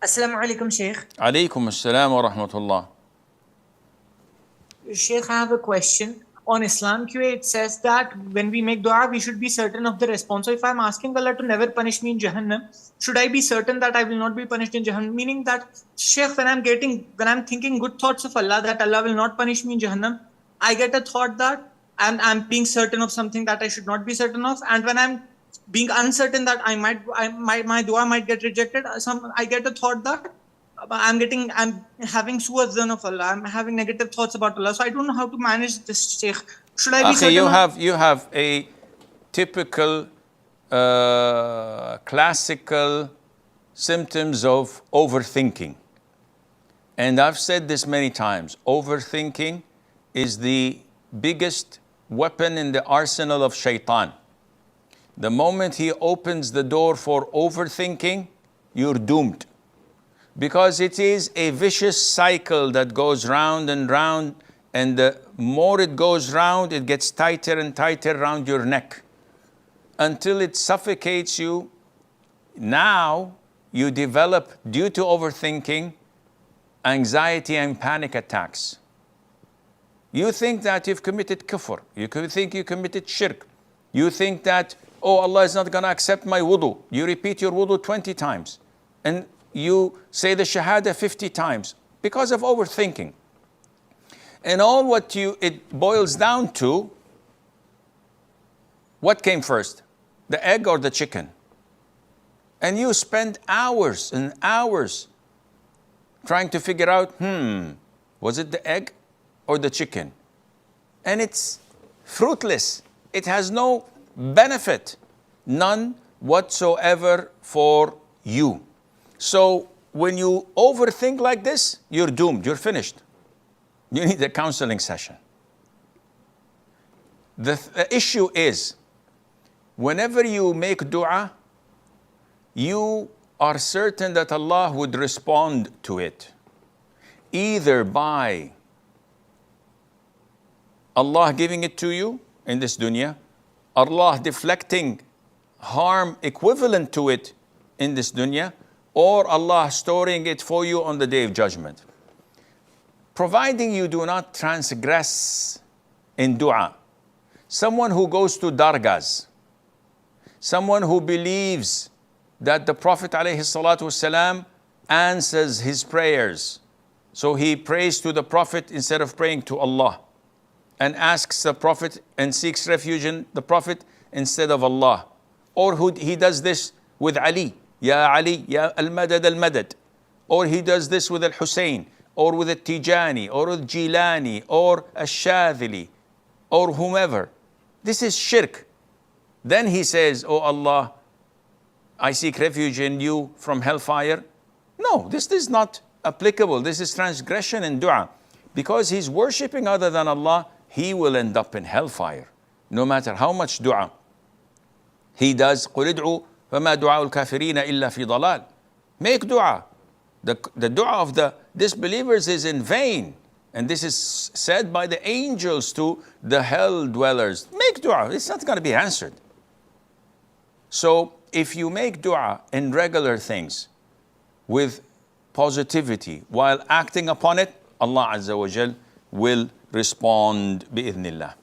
Assalamu alaikum, Sheikh. Alaykum assalam wa rahmatullah. Sheikh, I have a question. On Islam QA, it says that when we make dua, we should be certain of the response. So if I'm asking Allah to never punish me in Jahannam, should I be certain that I will not be punished in Jahannam? Meaning that, Sheikh, when I'm thinking good thoughts of Allah, that Allah will not punish me in Jahannam, I get a thought that I'm being certain of something that I should not be certain of. And when I'm being uncertain that my dua might get rejected, I get a thought that I'm having su'adhan of Allah. I'm having negative thoughts about Allah. So I don't know how to manage this, Sheikh. Should I be Akhi, certain you have a typical classical symptoms of overthinking. And I've said this many times. Overthinking is the biggest weapon in the arsenal of shaitan. The moment he opens the door for overthinking, you're doomed. Because it is a vicious cycle that goes round and round, and the more it goes round, it gets tighter and tighter around your neck until it suffocates you. Now you develop, due to overthinking, anxiety and panic attacks. You think that you've committed kufr. You think you committed shirk. You think that, oh, Allah is not going to accept my wudu. You repeat your wudu 20 times. And you say the shahada 50 times because of overthinking. And all what it boils down to, what came first? The egg or the chicken? And you spend hours and hours trying to figure out, was it the egg or the chicken? And it's fruitless. It has no benefit, none whatsoever for you. So when you overthink like this, you're doomed, you're finished. You need a counseling session. The issue is, whenever you make dua, you are certain that Allah would respond to it, either by Allah giving it to you in this dunya, Allah deflecting harm equivalent to it in this dunya, or Allah storing it for you on the Day of Judgment. Providing you do not transgress in dua. Someone who goes to dargahs, someone who believes that the Prophet ﷺ answers his prayers, so he prays to the Prophet instead of praying to Allah, and asks the Prophet and seeks refuge in the Prophet instead of Allah. Or he does this with Ali, Ya Ali, Ya al-Madad al-Madad. Or he does this with al-Hussein, or with al-Tijani, or with Jilani, or al-Shadhili, or whomever. This is shirk. Then he says, oh Allah, I seek refuge in you from hellfire. No, this is not applicable. This is transgression in dua. Because he's worshipping other than Allah, he will end up in hellfire, no matter how much dua he does. قُلِ ادْعُوا فَمَا دُعَاءُ الْكَافِرِينَ إِلَّا فِي ضَلَالٍ. Make dua. The dua of the disbelievers is in vain. And this is said by the angels to the hell dwellers. Make dua. It's not going to be answered. So if you make dua in regular things with positivity while acting upon it, Allah Azza wa Jal will respond bi'idhnillah.